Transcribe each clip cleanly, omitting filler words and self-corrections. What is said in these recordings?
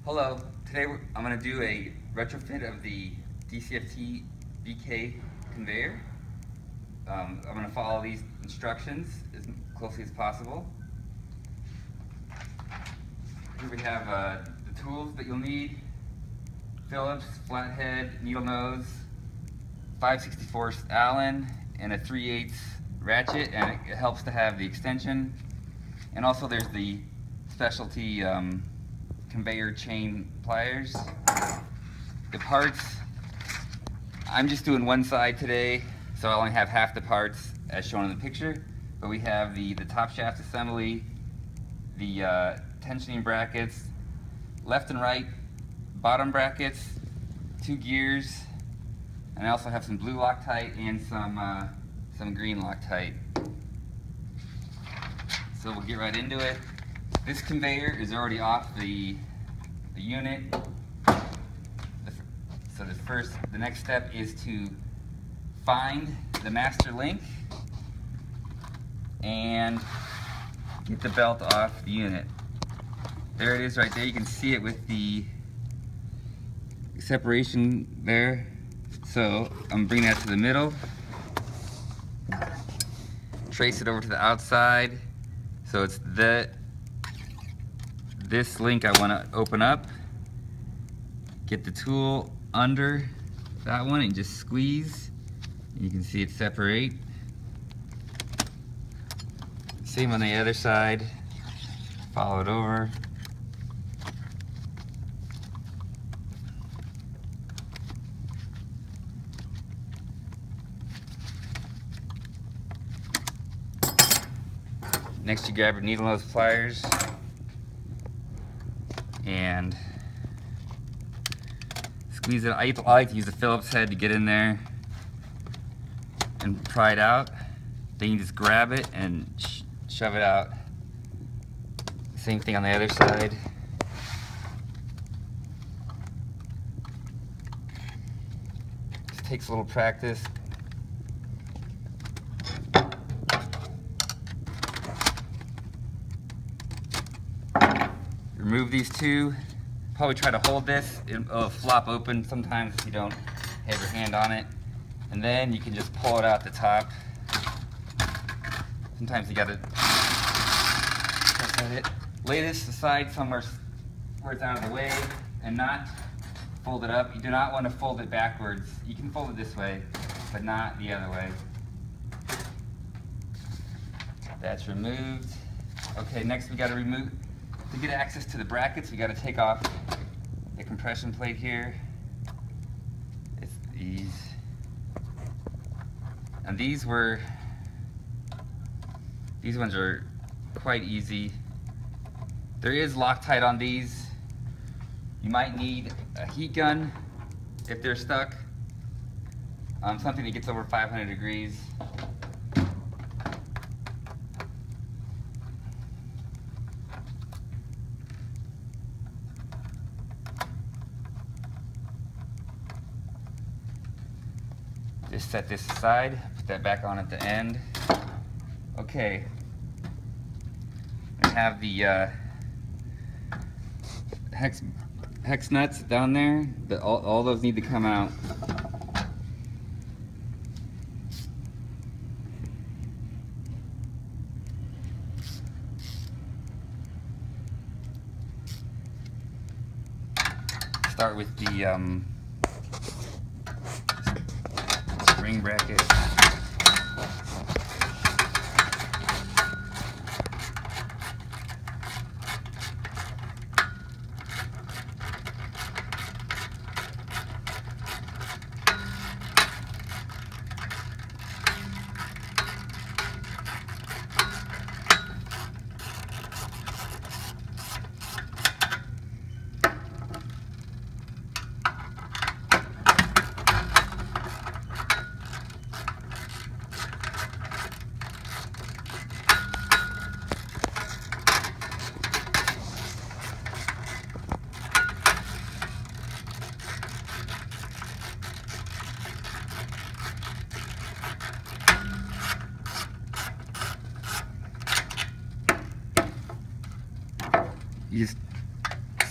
Hello, today I'm going to do a retrofit of the Dcft BK conveyor. I'm going to follow these instructions as closely as possible. Here we have the tools that you'll need: Phillips, flathead, needle nose, 5/64 Allen, and a 3/8 ratchet, and it helps to have the extension. And also there's the specialty conveyor chain pliers. The parts, I'm just doing one side today, so I only have half the parts as shown in the picture. But we have the top shaft assembly, the tensioning brackets, left and right bottom brackets, 2 gears, and I also have some blue Loctite and some green Loctite. So we'll get right into it. This conveyor is already off the unit. So the next step is to find the master link and get the belt off the unit. There it is right there. You can see it with the separation there. So I'm bringing that to the middle. Trace it over to the outside. So it's this link I want to open up. Get the tool under that one and just squeeze. You can see it separate. Same on the other side. Follow it over. Next, you grab your needle nose pliers and squeeze it. I like to use the Phillips head to get in there and pry it out. Then you just grab it and shove it out. Same thing on the other side. Just takes a little practice. Remove these two. Probably try to hold this. It'll flop open sometimes if you don't have your hand on it. And then you can just pull it out the top. Sometimes you gotta press at it. Lay this aside somewhere where it's out of the way and not fold it up. You do not want to fold it backwards. You can fold it this way, but not the other way. That's removed. Okay, next we gotta remove. To get access to the brackets, we got to take off the compression plate here. It's these. And these ones are quite easy. There is Loctite on these. You might need a heat gun if they're stuck. Something that gets over 500 degrees. Just set this aside, put that back on at the end. Okay, I have the hex nuts down there, but all those need to come out. Start with the spring bracket.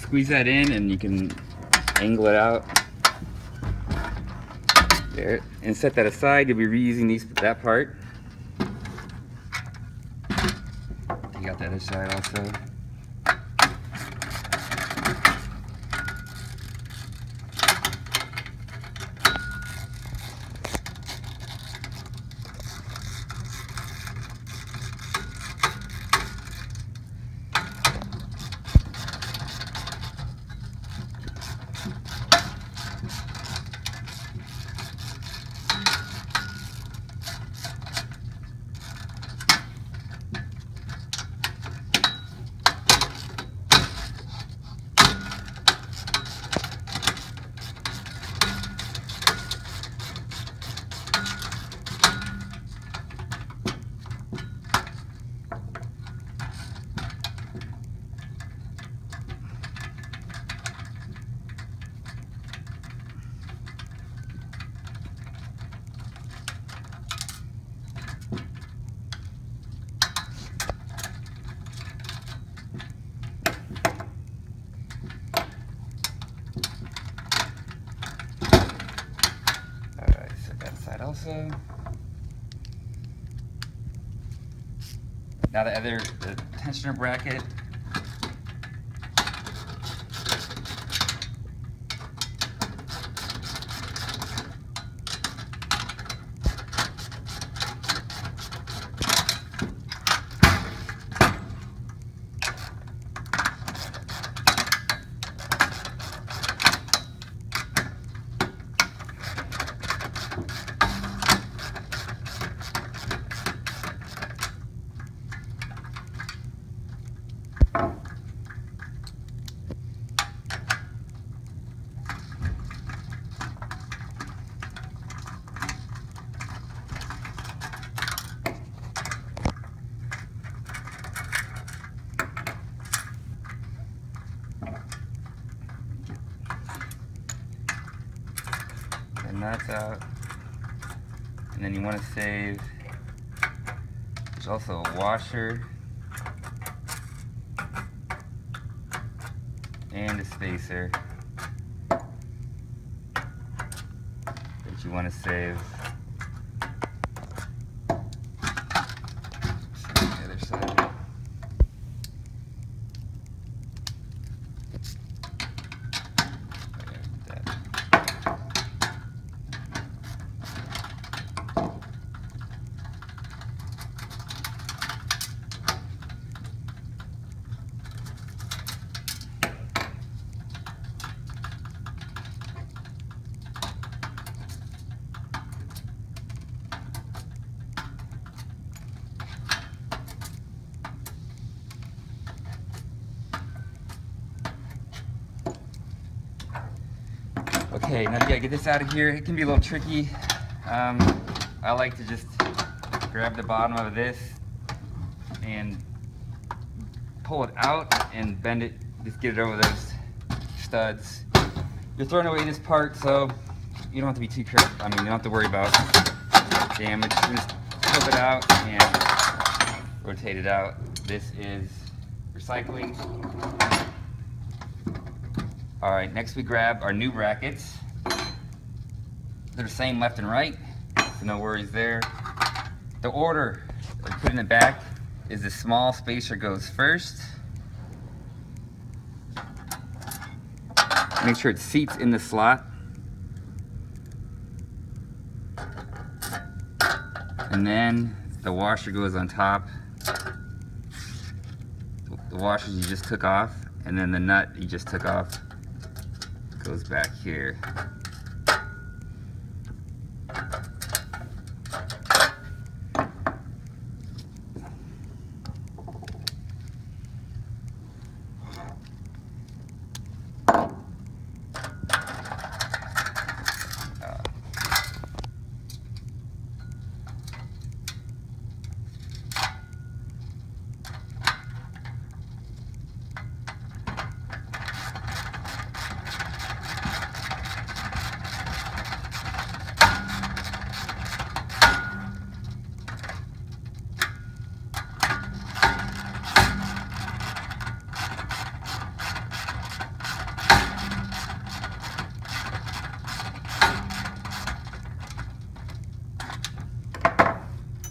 squeeze that in and you can angle it out. There, and set that aside. You'll be reusing that part. You got the other side also. Also, now the tensioner bracket. Nuts out, and then you want to save, there's also a washer and a spacer that you want to save. The other side. Okay, now you gotta get this out of here. It can be a little tricky. I like to just grab the bottom of this and pull it out and bend it, just get it over those studs. You're throwing away this part, so you don't have to be too careful. I mean, you don't have to worry about damage. Just flip it out and rotate it out. This is recycling. All right, next we grab our new brackets. They're the same left and right, so no worries there. The order I put in the back is the small spacer goes first. Make sure it seats in the slot. And then the washer goes on top. The washers you just took off, and then the nut you just took off goes back here.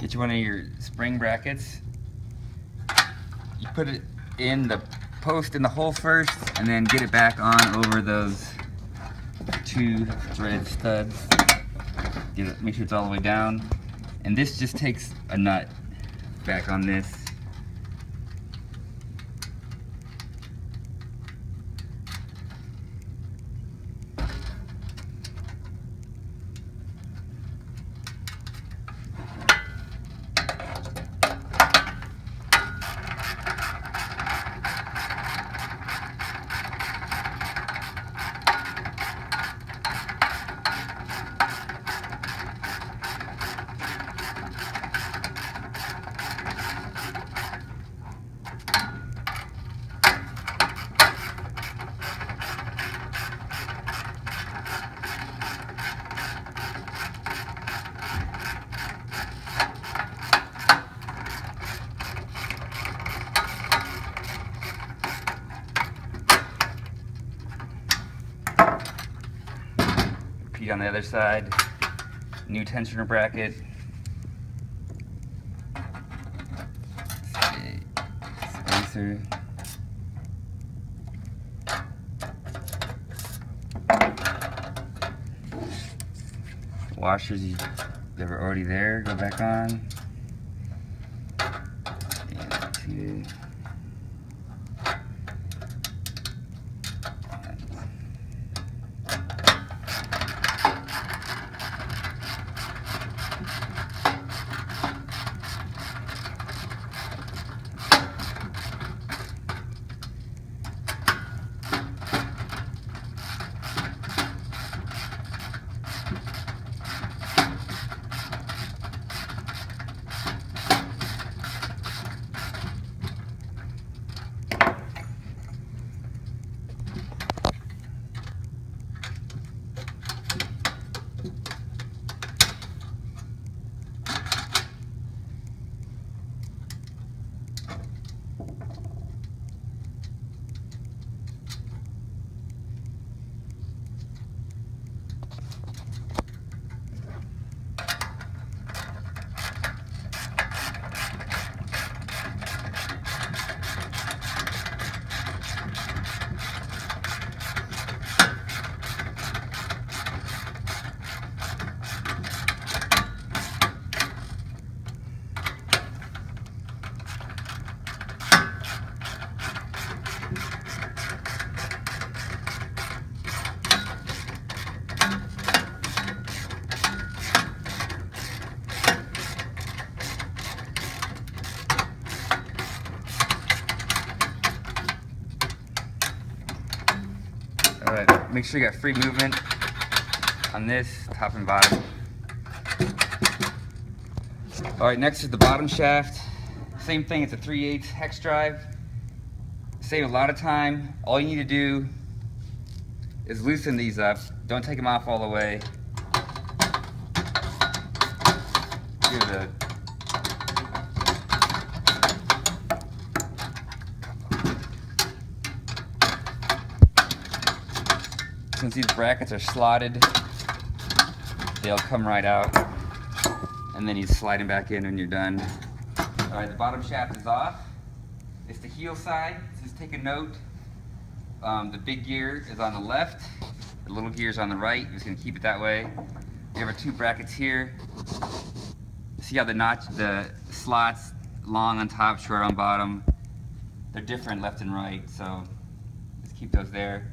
Get you one of your spring brackets. You put it in the post in the hole first, and then get it back on over those 2 thread studs. Get it, make sure it's all the way down. And this just takes a nut back on this. Repeat on the other side. New tensioner bracket. Spacer. Washers that were already there, go back on. And 2. Alright, make sure you got free movement on this, top and bottom. Alright, next is the bottom shaft. Same thing, it's a 3/8 hex drive. Save a lot of time. All you need to do is loosen these up. Don't take them off all the way. Give it a Since these brackets are slotted, they'll come right out, and then you slide them back in when you're done. Alright, the bottom shaft is off. It's the heel side. Just take a note. The big gear is on the left, the little gear is on the right. I'm just going to keep it that way. We have our 2 brackets here. See how the slots, long on top, short on bottom, they're different left and right, so just keep those there.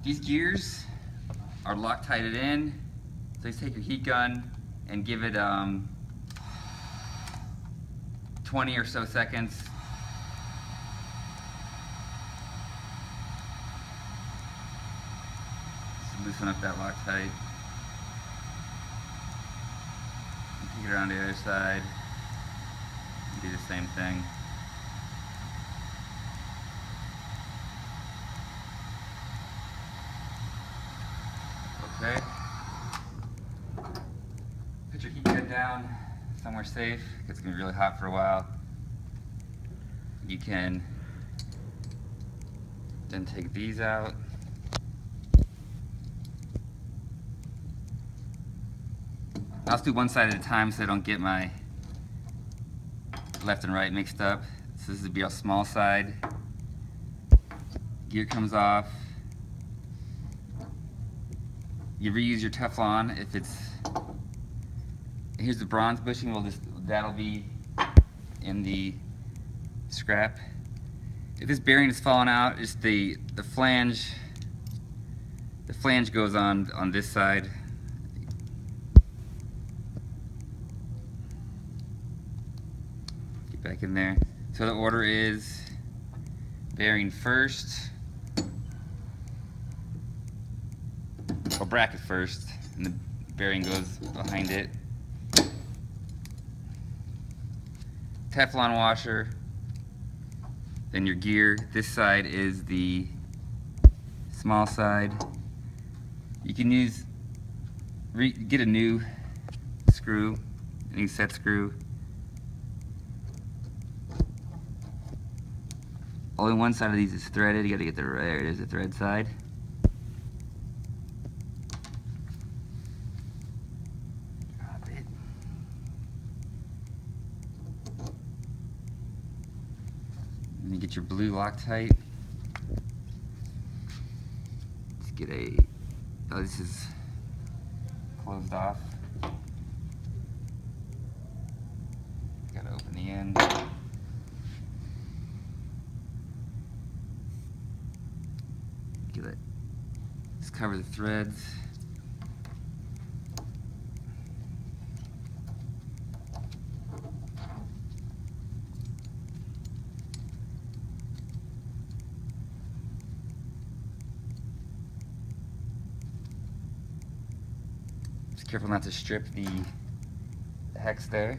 These gears are Loctited in, so just take your heat gun and give it 20 or so seconds. Just loosen up that Loctite. Take it around the other side and do the same thing. Okay. Put your heat gun down somewhere safe. It's going to be really hot for a while. You can then take these out. I'll just do one side at a time so I don't get my left and right mixed up. So this would be a small side. Gear comes off. You reuse your Teflon if it's. Here's the bronze bushing. That'll be in the scrap. If this bearing is falling out, it's the flange. The flange goes on this side. Get back in there. So the order is bearing first, or bracket first, and the bearing goes behind it. Teflon washer, then your gear. This side is the small side. You can get a new screw, a new set screw. Only one side of these is threaded. You got to get there it is, the thread side. Drop it. And you get your blue Loctite. Let's get a. Oh, this is closed off. Gotta open the end. Get it. Just cover the threads. Careful not to strip the hex there.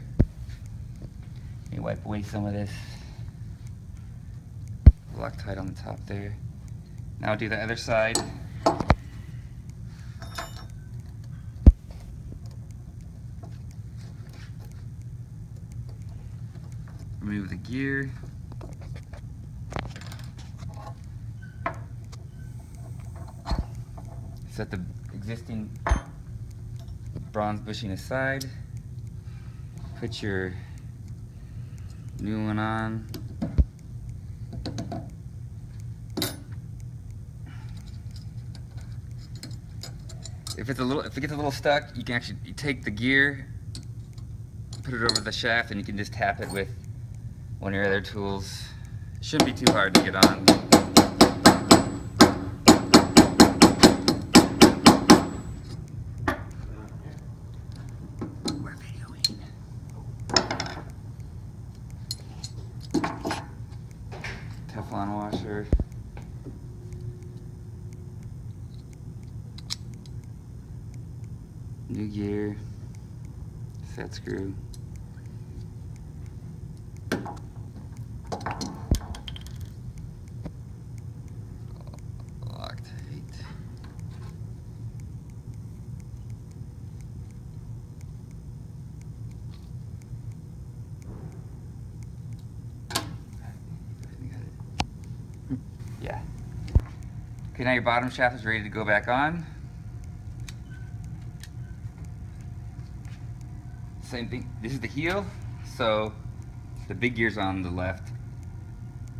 Let me wipe away some of this Loctite on the top there. Now I'll do the other side. Remove the gear. Set the existing bronze bushing aside. Put your new one on. If it gets a little stuck, you can actually take the gear, put it over the shaft, and you can just tap it with one of your other tools. It shouldn't be too hard to get on. Teflon washer. New gear. Set screw. Loctite. Yeah. Okay, now your bottom shaft is ready to go back on. Same thing. This is the heel, so the big gear's on the left.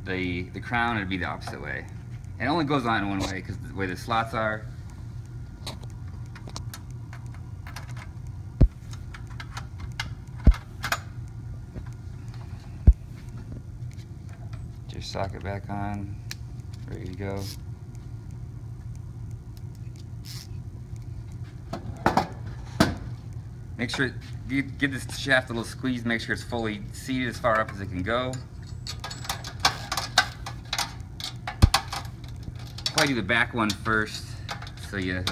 The crown would be the opposite way. And it only goes on in one way because the way the slots are. Get your socket back on. Ready to go. Make sure you give this shaft a little squeeze, make sure it's fully seated as far up as it can go. Probably do the back one first so you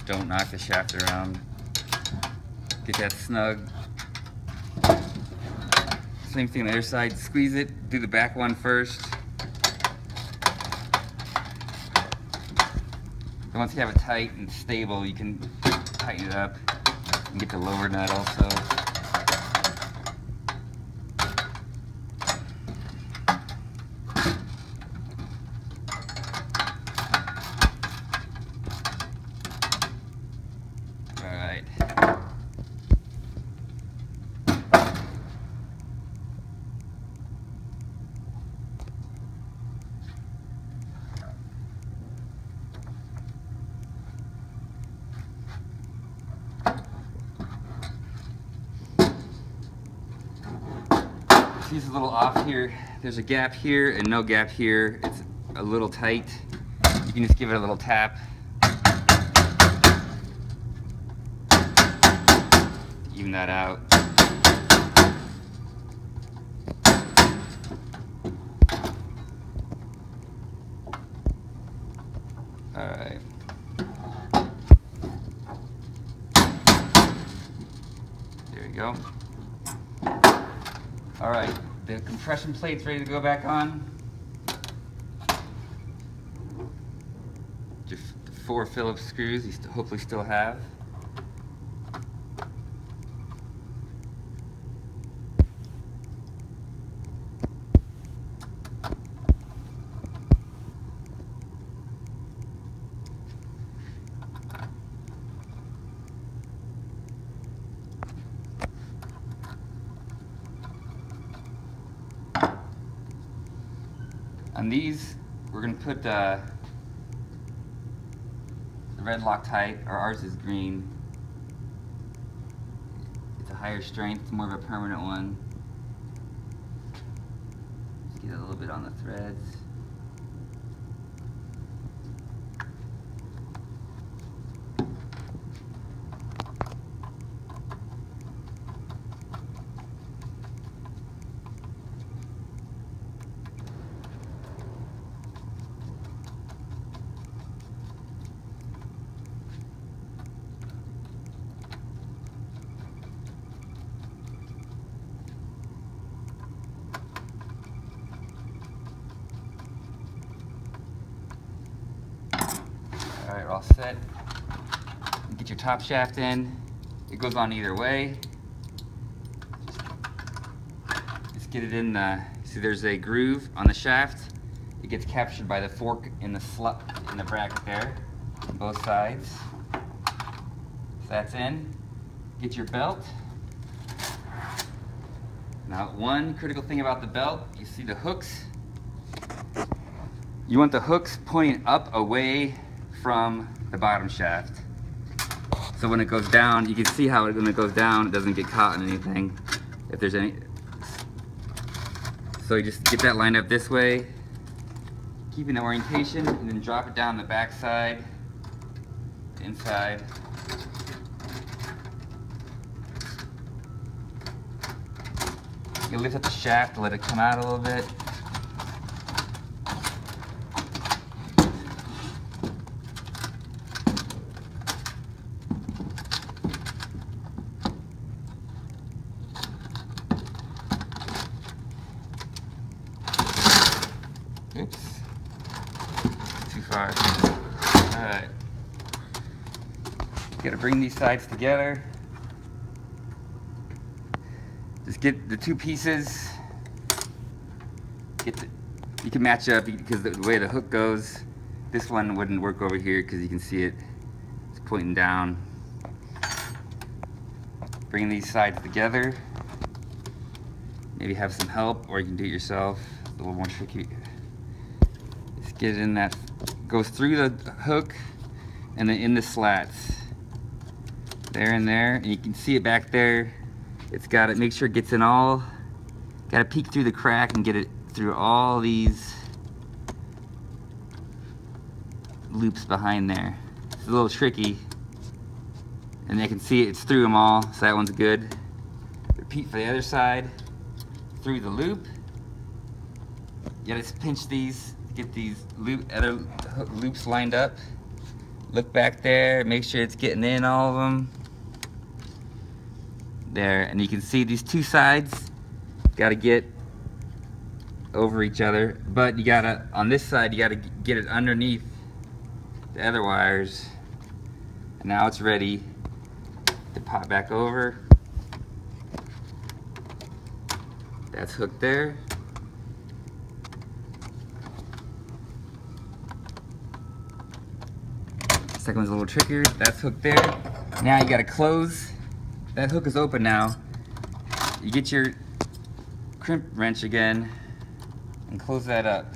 don't knock the shaft around. Get that snug. Same thing on the other side, squeeze it, do the back one first. And once you have it tight and stable, you can tighten it up and get the lower nut also. Alright. see it's a little off here. There's a gap here and no gap here. It's a little tight. You can just give it a little tap. Even that out. Alright. There you go. Alright, the compression plate's ready to go back on. Just 4 Phillips screws you hopefully still have. On these, we're going to put the red Loctite, or ours is green. It's a higher strength, more of a permanent one. Just get a little bit on the threads. Alright, we're all set. Get your top shaft in. It goes on either way. Just get it in the, see there's a groove on the shaft. It gets captured by the fork in the bracket there, on both sides. So that's in. Get your belt. Now, one critical thing about the belt, you see the hooks. You want the hooks pointing up away from the bottom shaft. So when it goes down, you can see how when it goes down, it doesn't get caught in anything. If there's any. So you just get that lined up this way, keeping the orientation, and then drop it down the back side, inside. You lift up the shaft to let it come out a little bit. Oops, too far. Alright. Gotta bring these sides together. Just get the two pieces. You can match up because the way the hook goes. This one wouldn't work over here because you can see it's pointing down. Bring these sides together. Maybe have some help, or you can do it yourself. It's a little more tricky. Just get it in that, goes through the hook and then in the slats. There and there, and you can see it back there. It's got to make sure it gets in all, got to peek through the crack and get it through all these loops behind there. It's a little tricky, and you can see it's through them all, so that one's good. Repeat for the other side, through the loop. You gotta pinch these, get these other loops lined up. Look back there, make sure it's getting in all of them. There, and you can see these two sides gotta get over each other, but you gotta, on this side, you gotta get it underneath the other wires. And now it's ready to pop back over. That's hooked there. Second one's a little trickier. That's hooked there. Now you gotta close. That hook is open now. You get your crimp wrench again and close that up.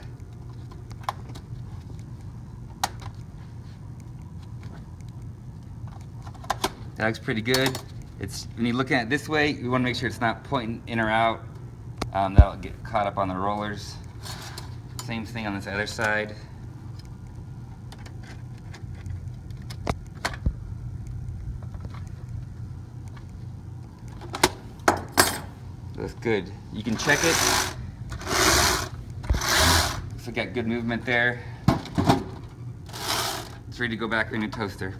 That looks pretty good. It's, when you look at it this way, you want to make sure it's not pointing in or out. That'll get caught up on the rollers. Same thing on this other side. That's good. You can check it. So got good movement there. It's ready to go back in your toaster.